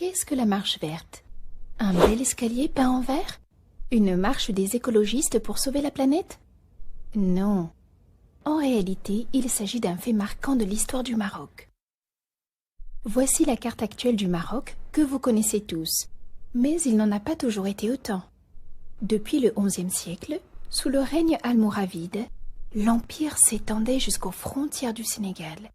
Qu'est-ce que la marche verte? Un bel escalier peint en vert? Une marche des écologistes pour sauver la planète? Non. En réalité, il s'agit d'un fait marquant de l'histoire du Maroc. Voici la carte actuelle du Maroc que vous connaissez tous, mais il n'en a pas toujours été autant. Depuis le XIe siècle, sous le règne almoravide, l'Empire s'étendait jusqu'aux frontières du Sénégal.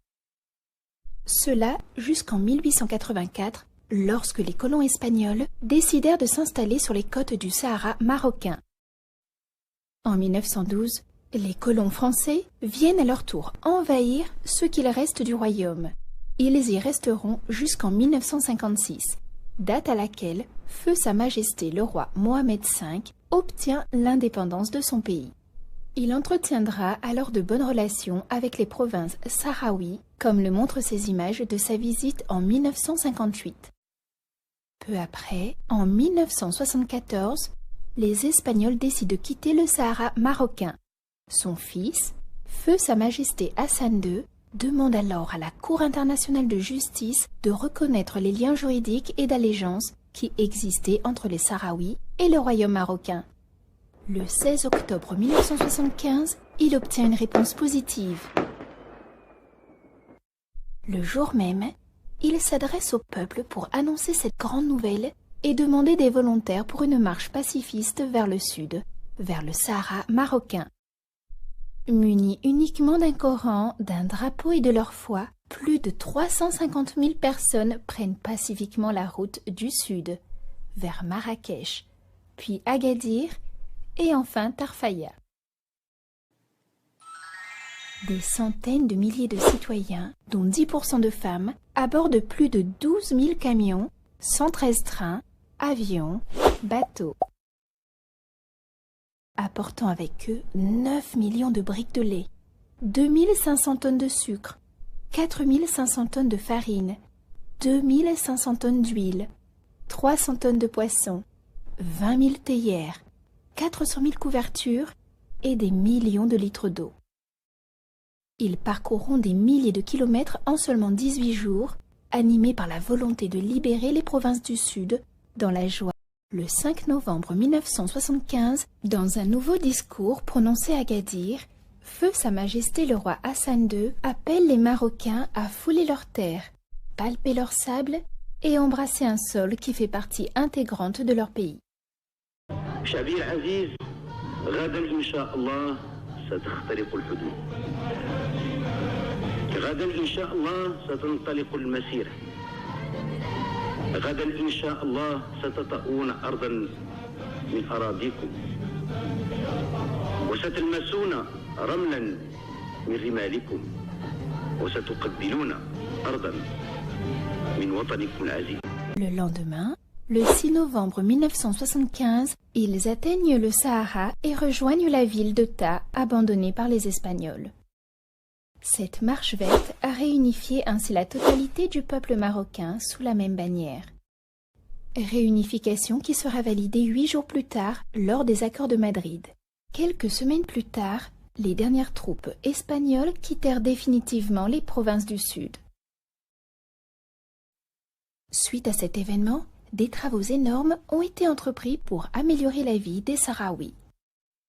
Cela jusqu'en 1884, lorsque les colons espagnols décidèrent de s'installer sur les côtes du Sahara marocain. En 1912, les colons français viennent à leur tour envahir ce qu'il reste du royaume. Ils y resteront jusqu'en 1956, date à laquelle Feu Sa Majesté le roi Mohamed V obtient l'indépendance de son pays. Il entretiendra alors de bonnes relations avec les provinces sahraouies, comme le montrent ces images de sa visite en 1958. Peu après, en 1974, les Espagnols décident de quitter le Sahara marocain. Son fils, Feu Sa Majesté Hassan II, demande alors à la Cour internationale de justice de reconnaître les liens juridiques et d'allégeance qui existaient entre les Sahraouis et le royaume marocain. Le 16 octobre 1975, il obtient une réponse positive. Le jour même, il s'adresse au peuple pour annoncer cette grande nouvelle et demander des volontaires pour une marche pacifiste vers le sud, vers le Sahara marocain. Munis uniquement d'un Coran, d'un drapeau et de leur foi, plus de 350 000 personnes prennent pacifiquement la route du sud, vers Marrakech, puis Agadir, et enfin Tarfaya. Des centaines de milliers de citoyens, dont 10% de femmes, abordent plus de 12 000 camions, 113 trains, avions, bateaux, apportant avec eux 9 millions de briques de lait, 2500 tonnes de sucre, 4500 tonnes de farine, 2500 tonnes d'huile, 300 tonnes de poissons, 20 000 théières, 400 000 couvertures et des millions de litres d'eau. Ils parcourront des milliers de kilomètres en seulement 18 jours, animés par la volonté de libérer les provinces du Sud dans la joie. Le 5 novembre 1975, dans un nouveau discours prononcé à Agadir, Feu Sa Majesté le roi Hassan II appelle les Marocains à fouler leurs terres, palper leur sable et embrasser un sol qui fait partie intégrante de leur pays. شعبي العزيز غدا إن شاء الله ستخترق الحدود غدا إن شاء الله ستنطلق المسيرة غدا إن شاء الله ستطؤون أرضا من أراضيكم وستلمسون رملا من رمالكم وستقبلون أرضا من وطنكم العزيز. Le lendemain, le 6 novembre 1975, ils atteignent le Sahara et rejoignent la ville de Ta, abandonnée par les Espagnols. Cette marche verte a réunifié ainsi la totalité du peuple marocain sous la même bannière. Réunification qui sera validée 8 jours plus tard lors des accords de Madrid. Quelques semaines plus tard, les dernières troupes espagnoles quittèrent définitivement les provinces du Sud. Suite à cet événement, des travaux énormes ont été entrepris pour améliorer la vie des Sahraouis.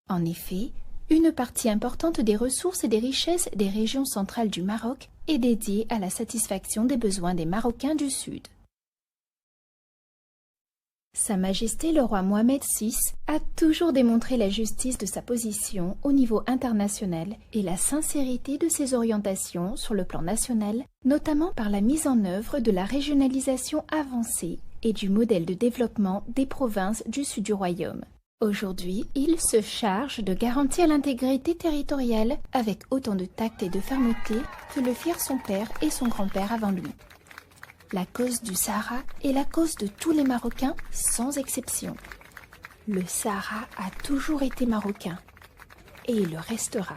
En effet, une partie importante des ressources et des richesses des régions centrales du Maroc est dédiée à la satisfaction des besoins des Marocains du Sud. Sa Majesté le roi Mohamed VI a toujours démontré la justice de sa position au niveau international et la sincérité de ses orientations sur le plan national, notamment par la mise en œuvre de la régionalisation avancée et du modèle de développement des provinces du sud du royaume. Aujourd'hui, il se charge de garantir l'intégrité territoriale avec autant de tact et de fermeté que le firent son père et son grand-père avant lui. La cause du Sahara est la cause de tous les Marocains sans exception. Le Sahara a toujours été marocain et il le restera.